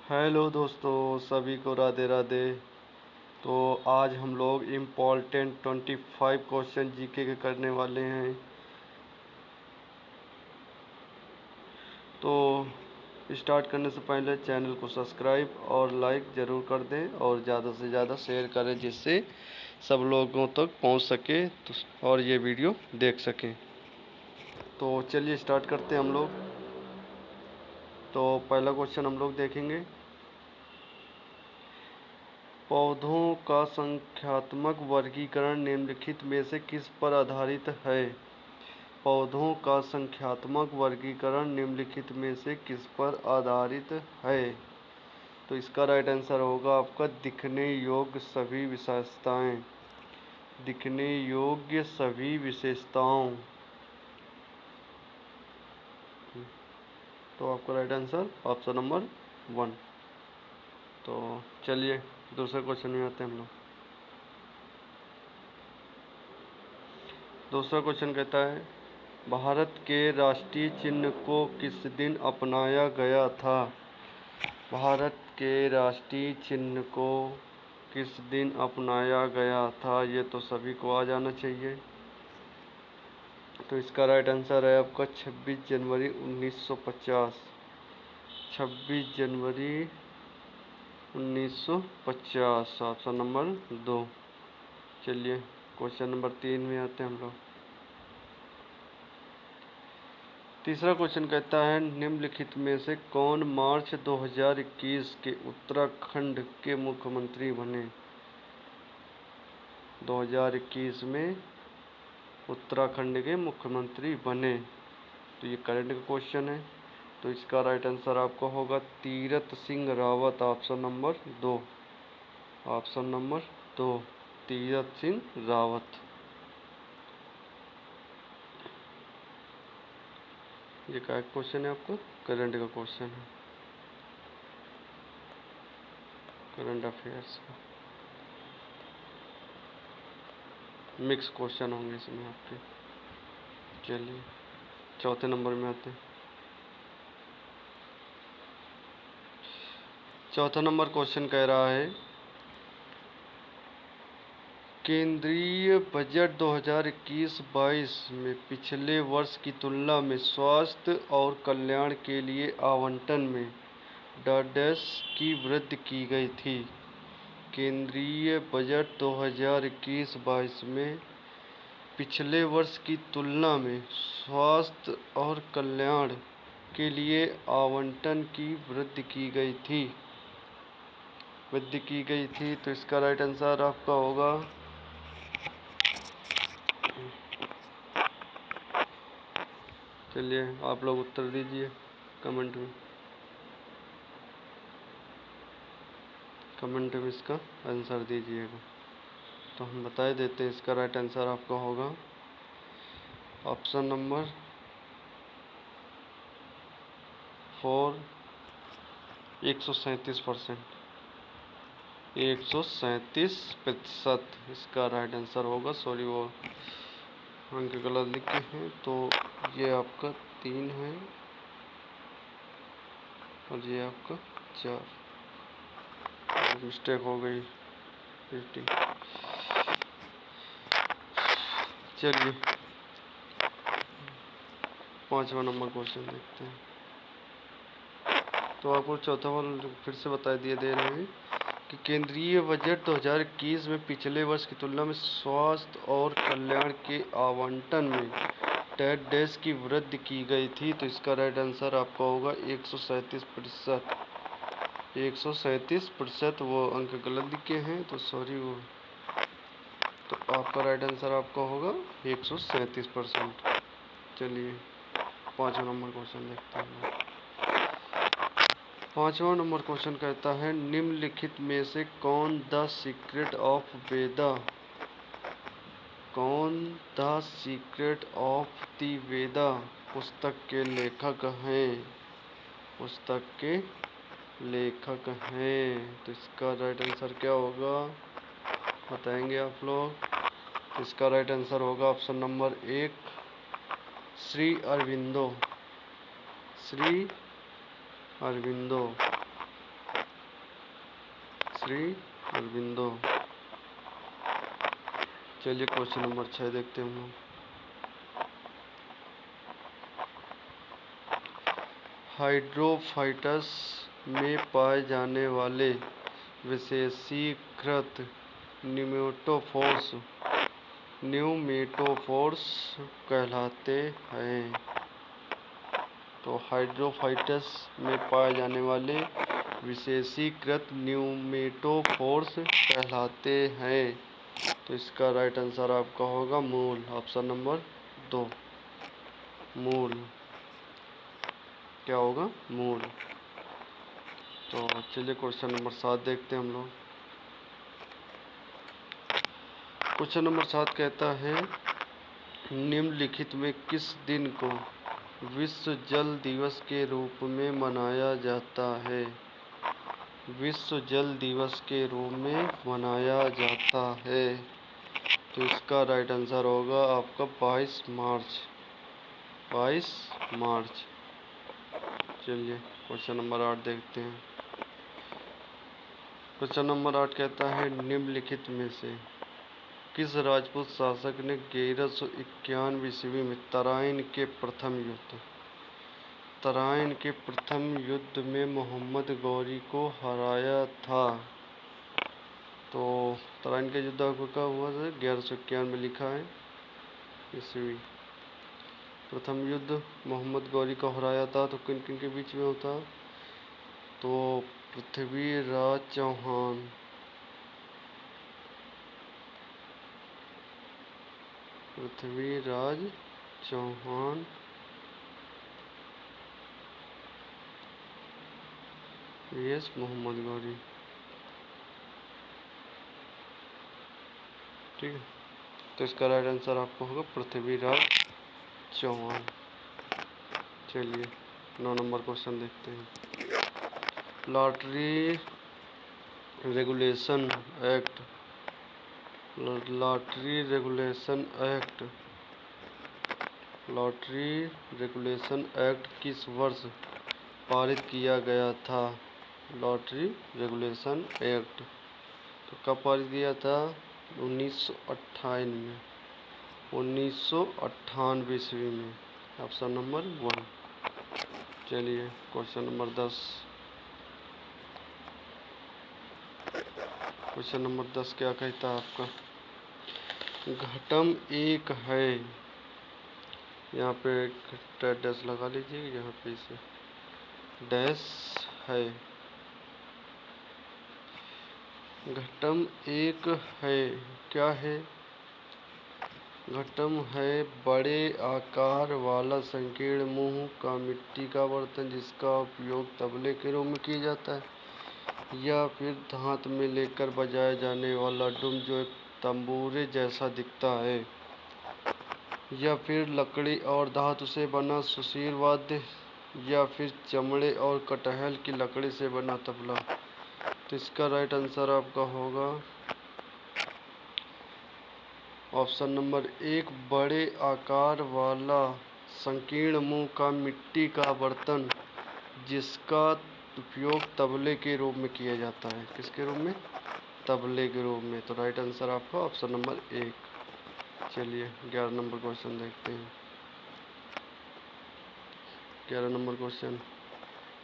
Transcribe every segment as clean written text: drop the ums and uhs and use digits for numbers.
Hello दोस्तों, सभी को राधे राधे। तो आज हम लोग इम्पोर्टेंट 25 क्वेश्चन जीके के करने वाले हैं। तो स्टार्ट करने से पहले चैनल को सब्सक्राइब और लाइक ज़रूर कर दें और ज़्यादा से ज़्यादा शेयर करें, जिससे सब लोगों तक पहुंच सके और ये वीडियो देख सकें। तो चलिए स्टार्ट करते हैं हम लोग। तो पहला क्वेश्चन हम लोग देखेंगे, पौधों का संख्यात्मक वर्गीकरण निम्नलिखित में से किस पर आधारित है? पौधों का संख्यात्मक वर्गीकरण निम्नलिखित में से किस पर आधारित है? तो इसका राइट आंसर होगा आपका दिखने योग्य सभी विशेषताएं। दिखने योग्य सभी विशेषताओं। तो आपका राइट आंसर ऑप्शन नंबर 1। तो चलिए दूसरे क्वेश्चन में आते हैं हम लोग। दूसरा क्वेश्चन कहता है, भारत के राष्ट्रीय चिन्ह को किस दिन अपनाया गया था? भारत के राष्ट्रीय चिन्ह को किस दिन अपनाया गया था? ये तो सभी को आ जाना चाहिए। तो इसका राइट आंसर है आपका 26 जनवरी 1950। 26 जनवरी 1950 ऑप्शन नंबर 2। चलिए क्वेश्चन नंबर 3 में आते हैं हम लोग। तीसरा क्वेश्चन कहता है, निम्नलिखित में से कौन मार्च 2021 के उत्तराखंड के मुख्यमंत्री बने? 2021 में उत्तराखंड के मुख्यमंत्री बने। तो ये करंट का क्वेश्चन है। तो इसका राइट आंसर आपका होगा Tirath Singh Rawat, option number 2। Option number 2 Tirath Singh Rawat. ये क्या क्वेश्चन है आपका? करंट का क्वेश्चन है, करंट अफेयर्स का। मिक्स क्वेश्चन होंगे इसमें आपके। चलिए चौथे नंबर में आते हैं। चौथा नंबर क्वेश्चन कह रहा है, केंद्रीय बजट 2021-22 में पिछले वर्ष की तुलना में स्वास्थ्य और कल्याण के लिए आवंटन में डैश की वृद्धि की गई थी। केंद्रीय बजट 2021-22 में पिछले वर्ष की तुलना में स्वास्थ्य और कल्याण के लिए आवंटन की वृद्धि की गई थी। तो इसका राइट आंसर आपका होगा चलिए आप लोग उत्तर दीजिए कमेंट में। कमेंट में इसका आंसर दीजिएगा। तो हम बता देते हैं, इसका राइट आंसर आपका होगा ऑप्शन नंबर 4 137%। 137% इसका राइट आंसर होगा। सॉरी वो अंक गलत लिखे हैं, तो ये आपका 3 है और ये आपका 4। मिस्टेक हो गई 50। चलिए 5वां नंबर क्वेश्चन देखते हैं। तो आपको चौथा वाला फिर से बता दे रहे हैं कि केंद्रीय बजट 2021 में पिछले वर्ष की तुलना में स्वास्थ्य और कल्याण के आवंटन में डैश की वृद्धि की गई थी। तो इसका राइट आंसर आपका होगा 137%। 137%। वो अंक गलत लिखे हैं, तो सॉरी वो। तो आपका राइट आंसर आपका होगा 137%। चलिए 5वां नंबर क्वेश्चन देखते हैं। 5वां नंबर क्वेश्चन कहता है, निम्नलिखित में से कौन द सीक्रेट ऑफ वेदा पुस्तक के लेखक हैं? पुस्तक के लेखक हैं। तो इसका राइट आंसर क्या होगा बताएंगे आप लोग। इसका राइट आंसर होगा ऑप्शन नंबर 1 श्री अरविंदो। श्री अरविंदो। श्री अरबिंदो। चलिए क्वेश्चन नंबर 6 देखते हैं हम लोग। हाइड्रोफाइटस में पाए जाने वाले विशेषीकृत न्यूमेटोफोर्स कहलाते हैं। तो हाइड्रोफाइटस में पाए जाने वाले विशेषीकृत न्यूमेटोफोर्स कहलाते हैं। तो इसका राइट आंसर आपका होगा मूल, ऑप्शन नंबर 2 मूल। क्या होगा? मूल। तो चलिए क्वेश्चन नंबर 7 देखते हैं हम लोग। क्वेश्चन नंबर 7 कहता है निम्नलिखित में किस दिन को विश्व जल दिवस के रूप में मनाया जाता है? विश्व जल दिवस के रूप में मनाया जाता है। तो इसका राइट आंसर होगा आपका 22 मार्च। 22 मार्च। चलिए क्वेश्चन नंबर 8 देखते हैं। क्वेश्चन नंबर 8 कहता है निम्नलिखित में से किस राजपूत शासक ने 1191 ईस्वी में तराइन के प्रथम युद्ध में मोहम्मद गौरी को हराया था? तो तराइन का युद्ध कब हुआ था? 1191 में लिखा है ईस्वी। प्रथम युद्ध मोहम्मद गौरी को हराया था। तो किन किन के बीच में होता? तो पृथ्वीराज चौहान, यस मोहम्मद गौरी। ठीक है, तो इसका राइट आंसर आपको होगा पृथ्वीराज चौहान। चलिए 9 नंबर क्वेश्चन देखते हैं। लॉटरी रेगुलेशन एक्ट किस वर्ष पारित किया गया था? लॉटरी रेगुलेशन एक्ट तो कब पारित किया था? 1998 में, 1998 ईस्वी में, ऑप्शन नंबर 1। चलिए क्वेश्चन नंबर 10। क्वेश्चन नंबर 10 क्या कहता है आपका? घटम एक है, यहाँ पे डैश लगा लीजिए, यहाँ पे इसे डैश है। घटम एक है, क्या है? घटम है बड़े आकार वाला संकीर्ण मुंह का मिट्टी का बर्तन जिसका उपयोग तबले के रूप में किया जाता है, या फिर हाथ में लेकर बजाया जाने वाला डुम जो एक तंबूरे जैसा दिखता है, या फिर लकड़ी और धातु से बना सुशीर वाद्य, या फिर चमड़े और कटहल की लकड़ी से बना तबला। तो इसका राइट आंसर आपका होगा ऑप्शन नंबर 1 बड़े आकार वाला संकीर्ण मुंह का मिट्टी का बर्तन जिसका उपयोग तबले के रूप में किया जाता है। किसके रूप में? तबले के रूप में। तो राइट आंसर आपका ऑप्शन नंबर 1। चलिए 11 नंबर क्वेश्चन देखते हैं। 11 नंबर क्वेश्चन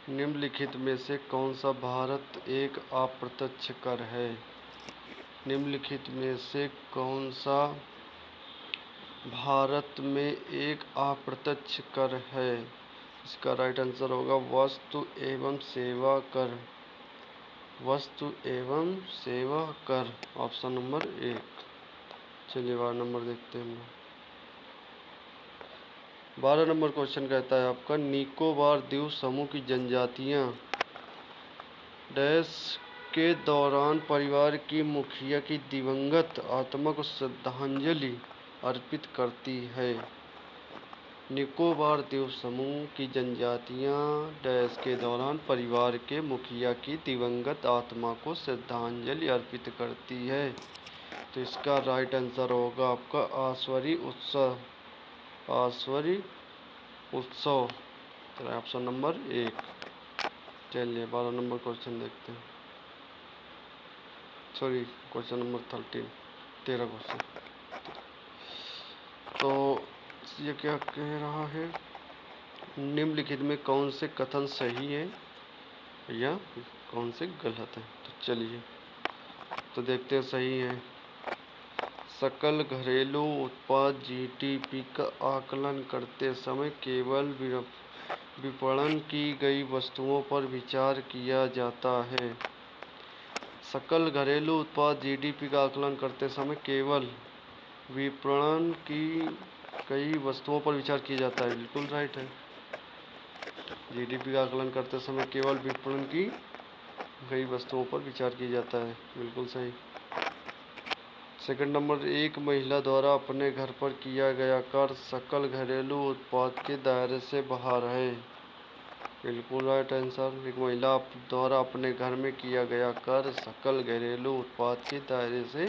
निम्नलिखित में से कौन सा भारत एक अप्रत्यक्ष कर है? निम्नलिखित में से कौन सा भारत में एक अप्रत्यक्ष कर है? इसका राइट आंसर होगा वस्तु एवं सेवा कर। वस्तु एवं सेवा कर, ऑप्शन नंबर 1। चलिए 12 नंबर देखते हैं हम। 12 नंबर क्वेश्चन कहता है आपका निकोबार द्वीप समूह की जनजातियां डैश के दौरान परिवार की मुखिया की दिवंगत आत्मा को श्रद्धांजलि अर्पित करती है। निकोबार द्वीप समूह की जनजातियां डैश के दौरान परिवार के मुखिया की दिवंगत आत्मा को श्रद्धांजलि अर्पित करती है। तो इसका राइट आंसर होगा आपका आश्वरी उत्सव। आश्वरी उत्सव, तो ऑप्शन नंबर 1। चलिए 12 नंबर क्वेश्चन देखते हैं। Sorry, question number 13, 13 question. तो ये क्या कह रहा है, निम्नलिखित में कौन से कथन सही है या कौन से गलत है। तो चलिए तो देखते हैं सही है। सकल घरेलू उत्पाद जीडीपी का आकलन करते समय केवल विपणन की गई वस्तुओं पर विचार किया जाता है। सकल घरेलू उत्पाद जीडीपी का आकलन करते समय केवल विपणन की कई वस्तुओं पर विचार किया जाता है, बिल्कुल राइट है। जीडीपी का आकलन करते समय केवल विपणन की कई वस्तुओं पर विचार किया जाता है, बिल्कुल सही। सेकंड नंबर, एक महिला द्वारा अपने घर पर किया गया कार्य सकल घरेलू उत्पाद के दायरे से बाहर है, बिल्कुल राइट आंसर। एक महिला द्वारा अपने घर में किया गया कार्य सकल घरेलू उत्पाद के दायरे से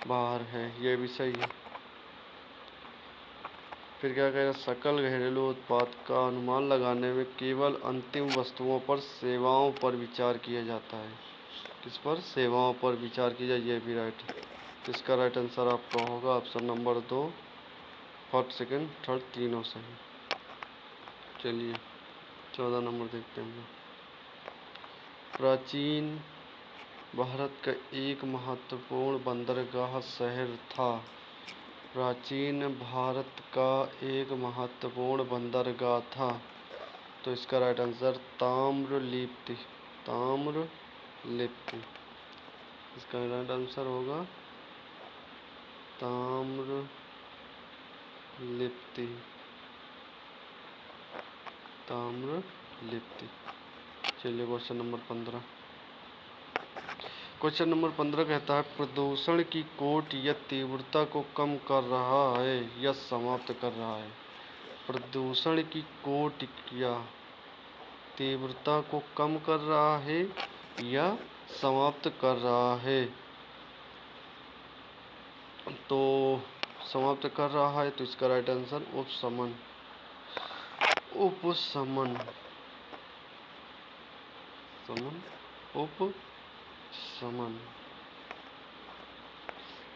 बाहर है, यह भी सही है। फिर क्या कहेगा, सकल घरेलू उत्पाद का अनुमान लगाने में केवल अंतिम वस्तुओं पर, सेवाओं पर विचार किया जाता है। किस पर? सेवाओं पर विचार किया जाए, यह भी राइट है। तो इसका राइट आंसर आपका होगा option number 2, first, second, third तीनों सही। चलिए 14 नंबर देखते हैं हम लोग। प्राचीन भारत का एक महत्वपूर्ण बंदरगाह शहर था। प्राचीन भारत का एक महत्वपूर्ण बंदरगाह था। तो इसका राइट आंसर ताम्रलिप्ति, ताम्रलिप्ति। इसका राइट आंसर होगा ताम्रलिप्ति, ताम्रलिप्ति। चलिए क्वेश्चन नंबर 15। क्वेश्चन नंबर 15 कहता है, प्रदूषण की कोट या तीव्रता को कम कर रहा है या समाप्त कर रहा है। प्रदूषण की कोट या तीव्रता को कम कर रहा है या समाप्त कर रहा है। तो समाप्त कर रहा है, तो इसका राइट आंसर उपशमन, उपशमन, उपशमन।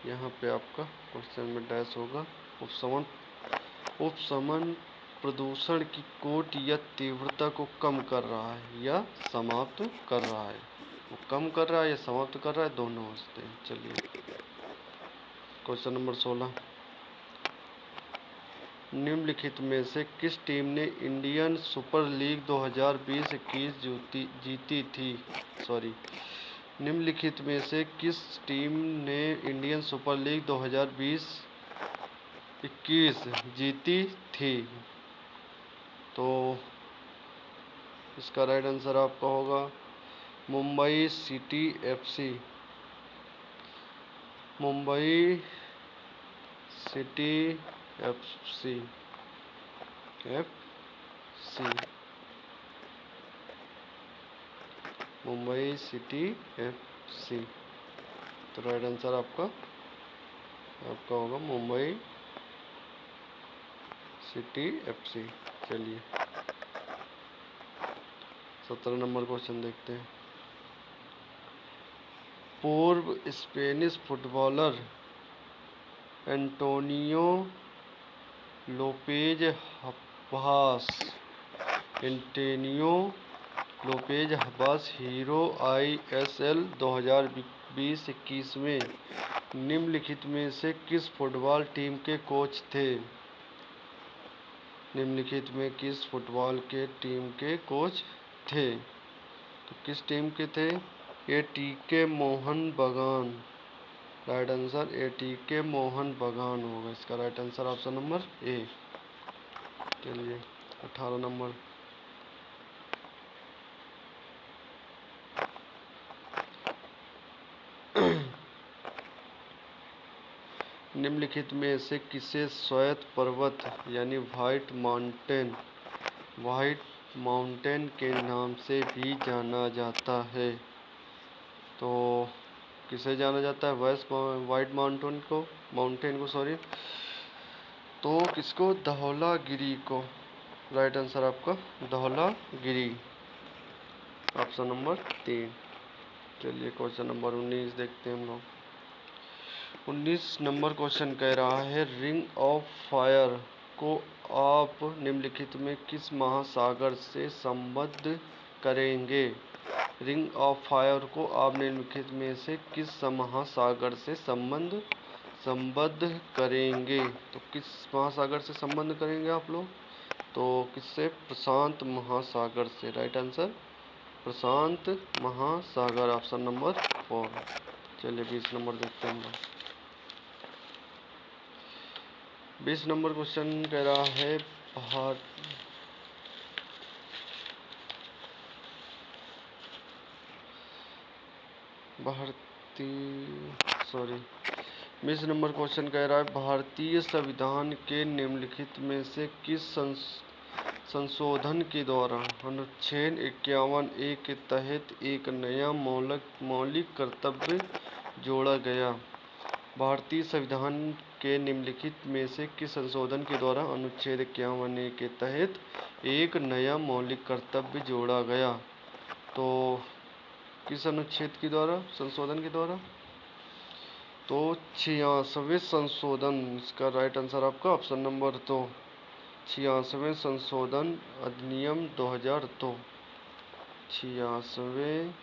यहाँ पे आपका क्वेश्चन में डैश होगा उपशमन। उपशमन प्रदूषण की कोट या तीव्रता को कम कर रहा है या समाप्त कर रहा है। वो कम कर रहा है या समाप्त कर रहा है, दोनों होते हैं। चलिए क्वेश्चन नंबर 16। निम्नलिखित में से किस टीम ने इंडियन सुपर लीग 2020-21 जीती थी। निम्नलिखित में से किस टीम ने इंडियन सुपर लीग 2020-21 जीती थी। तो इसका राइट आंसर आपका होगा Mumbai city FC, Mumbai city FC, Mumbai city FC. तो राइट आंसर आपका होगा मुंबई सिटी एफसी। चलिए 17 नंबर क्वेश्चन देखते हैं। पूर्व Spanish footballer Antonio Lopez Habas hero ISL 2020-21 में निम्नलिखित में से किस फुटबॉल टीम के कोच थे। निम्नलिखित में किस फुटबॉल के टीम के कोच थे। तो किस टीम के थे? ATK मोहन बगान। राइट आंसर ATK मोहन बगान होगा। इसका right answer option number A. चलिए 18 नंबर। निम्नलिखित में से किसे श्वेत पर्वत यानी व्हाइट माउंटेन के नाम से भी जाना जाता है। तो किसे जाना जाता है? व्हाइट माउंटेन को तो किसको? धौलागिरी को। राइट आंसर आपका धौलागिरी, ऑप्शन नंबर 3। चलिए क्वेश्चन नंबर 19 देखते हैं हम लोग। 19 नंबर क्वेश्चन कह रहा है रिंग ऑफ फायर को आप निम्नलिखित में किस महासागर से संबद्ध करेंगे? रिंग ऑफ फायर को आप निम्नलिखित में से किस महासागर से संबद्ध करेंगे? तो किस महासागर से संबद्ध करेंगे आप लोग? तो किससे? प्रशांत महासागर से। राइट आंसर प्रशांत महासागर, ऑप्शन नंबर 4। चलिए 20 नंबर देखते हैं हम लोग। 20 नंबर क्वेश्चन कह रहा है बीस नंबर क्वेश्चन कह रहा है भारतीय संविधान के निम्नलिखित में से किस संशोधन के द्वारा अनुच्छेद 51A के तहत एक नया मौलिक कर्तव्य जोड़ा गया? भारतीय संविधान के निम्नलिखित में से किस संशोधन के द्वारा अनुच्छेद 51A के तहत एक नया मौलिक कर्तव्य जोड़ा गया? तो किस अनुच्छेद के द्वारा, संशोधन के द्वारा? तो 86वें संशोधन, इसका राइट आंसर आपका ऑप्शन नंबर 2, 86वें संशोधन अधिनियम 2002। 86वें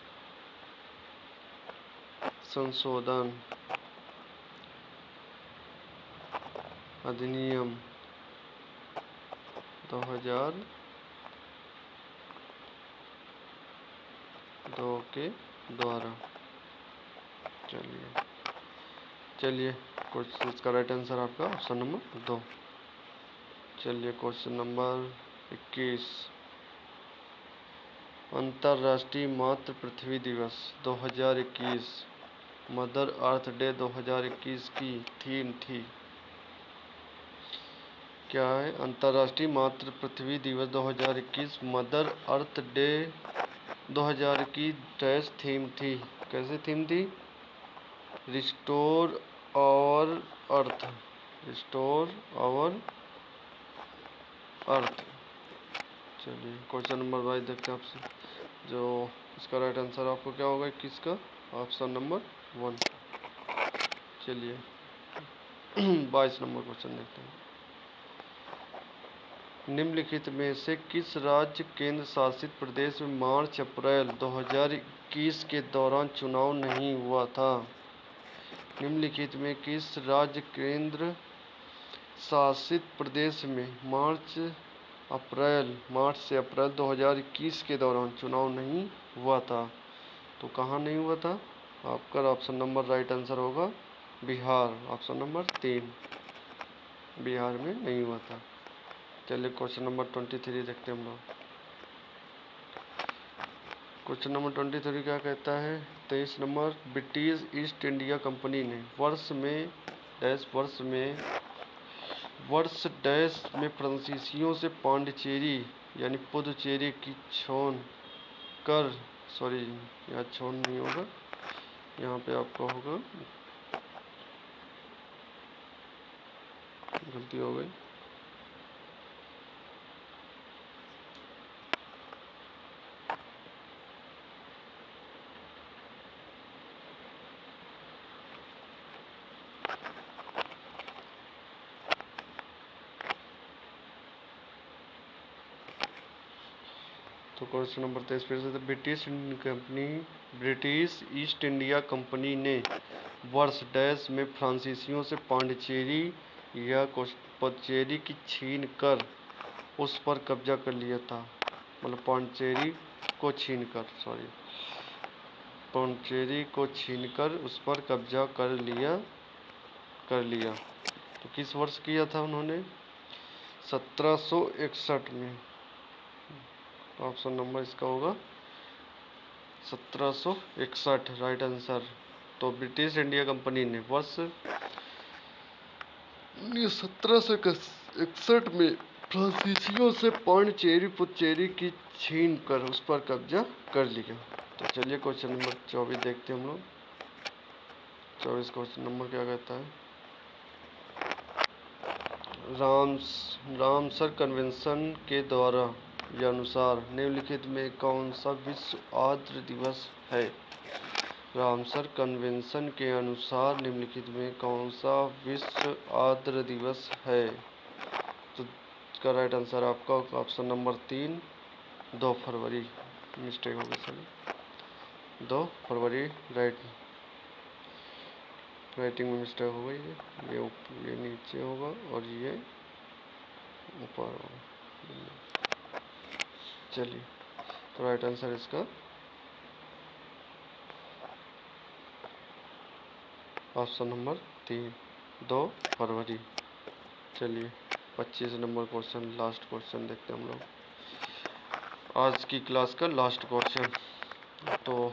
संशोधन अधिनियम 2002 के द्वारा। चलिए क्वेश्चन, इसका राइट आंसर आपका ऑप्शन नंबर 2। चलिए क्वेश्चन नंबर 21। अंतर्राष्ट्रीय मातृ पृथ्वी दिवस 2021, मदर अर्थ डे 2021 की थीम थी? क्या है? अंतर्राष्ट्रीय मातृ पृथ्वी दिवस 2021 mother earth day 2021 dash theme थी। कैसे थीम थी? Restore our earth, restore our earth. चलिए क्वेश्चन नंबर 22 देखते हैं आपसे, जो इसका राइट आंसर आपको क्या होगा 21 का? Option number 1। चलिए 22 नंबर क्वेश्चन देखते हैं। निम्नलिखित में से किस राज्य केंद्र शासित प्रदेश में मार्च अप्रैल 2021 के दौरान चुनाव नहीं हुआ था? निम्नलिखित में किस राज्य केंद्र शासित प्रदेश में मार्च से अप्रैल 2021 के दौरान चुनाव नहीं हुआ था? तो कहाँ नहीं हुआ था? आपका ऑप्शन नंबर राइट आंसर होगा बिहार, ऑप्शन नंबर 3, बिहार में नहीं हुआ था। चलिए क्वेश्चन नंबर 23 देखते हैं हम लोग। क्वेश्चन नंबर 23 क्या कहता है? 23 number, British east India company ने वर्ष डैश में फ्रांसीसियों से पांडिचेरी यानी पुदुचेरी की छोड़ कर, सॉरी यहाँ छोड़ नहीं होगा, यहाँ पे आपका होगा, गलती हो गई। तो क्वेश्चन नंबर 23 फिर से, ब्रिटिश ईस्ट इंडिया कंपनी ने वर्ष डैश में फ्रांसीसियों से पांडिचेरी या पुदुचेरी की छीन कर उस पर कब्जा कर लिया था। मतलब पांडिचेरी को छीनकर उस पर कब्जा कर लिया। तो किस वर्ष किया था उन्होंने? 1761 में। ऑप्शन नंबर इसका होगा 1761, राइट आंसर। तो ब्रिटिश इंडिया कंपनी ने वर्ष 1761 में फ्रांसीसियों से पांडिचेरी पुदुचेरी की छीन कर उस पर कब्जा कर लिया। तो चलिए क्वेश्चन नंबर 24 देखते हैं हम लोग। 24 क्वेश्चन नंबर क्या कहता है? रामसर कन्वेंशन के द्वारा के अनुसार निम्नलिखित में कौन सा विश्व आर्द्र दिवस है? रामसर कन्वेंशन के अनुसार निम्नलिखित में कौन सा विश्व आर्द्र दिवस है? तो इसका राइट आंसर आपका ऑप्शन नंबर 3, 2 फरवरी। मिस्टेक हो गई सर, 2 फरवरी। राइटिंग में मिस्टेक हो गई है। ये नीचे होगा और ये ऊपर होगा। चलिए, तो राइट आंसर इसका ऑप्शन नंबर 3, 2 फरवरी। चलिए 25 नंबर क्वेश्चन, लास्ट क्वेश्चन देखते हैं हम लोग, आज की क्लास का लास्ट क्वेश्चन। तो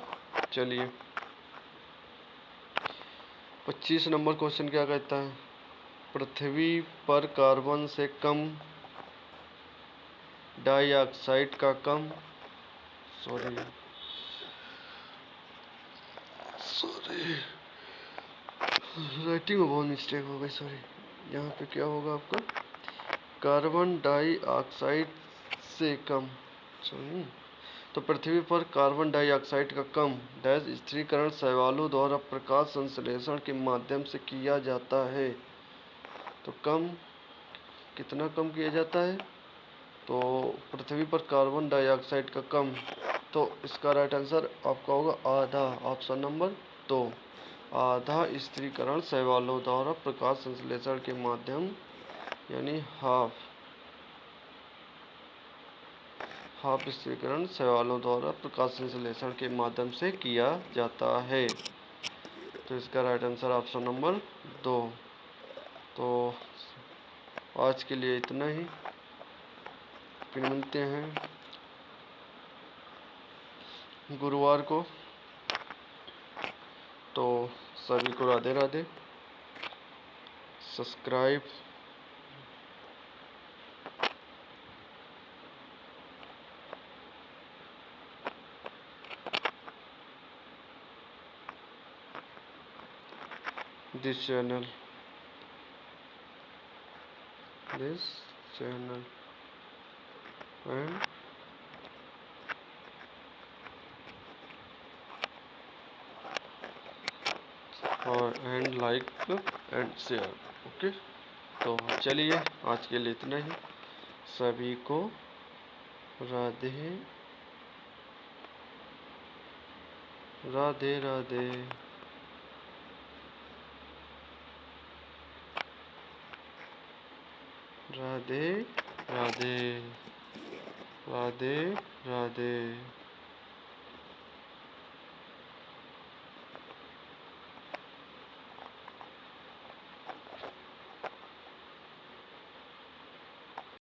चलिए 25 नंबर क्वेश्चन क्या कहता है? पृथ्वी पर कार्बन से कम डाइऑक्साइड का सॉरी राइटिंग में बहुत मिस्टेक हो गई, सॉरी। यहाँ पे क्या होगा आपका? कार्बन डाइऑक्साइड से कम, सॉरी। तो पृथ्वी पर कार्बन डाइऑक्साइड का कम डैश स्थिरीकरण शैवालों द्वारा प्रकाश संश्लेषण के माध्यम से किया जाता है। तो कितना कम किया जाता है? तो पृथ्वी पर कार्बन डाइऑक्साइड का कम, तो इसका राइट आंसर आपका होगा आधा, ऑप्शन नंबर 2, आधा स्थिरीकरण शैवालों द्वारा प्रकाश संश्लेषण के माध्यम, यानी हाफ स्थिरीकरण शैवालों द्वारा प्रकाश संश्लेषण के माध्यम से किया जाता है। तो इसका राइट आंसर ऑप्शन नंबर 2। तो आज के लिए इतना ही, फिर मिलते हैं गुरुवार को। तो सभी को Radhe Radhe. Subscribe this channel and like and share। Okay, तो चलिए आज के लिए इतना ही। सभी को राधे राधे राधे। राधे राधे। राधे राधे।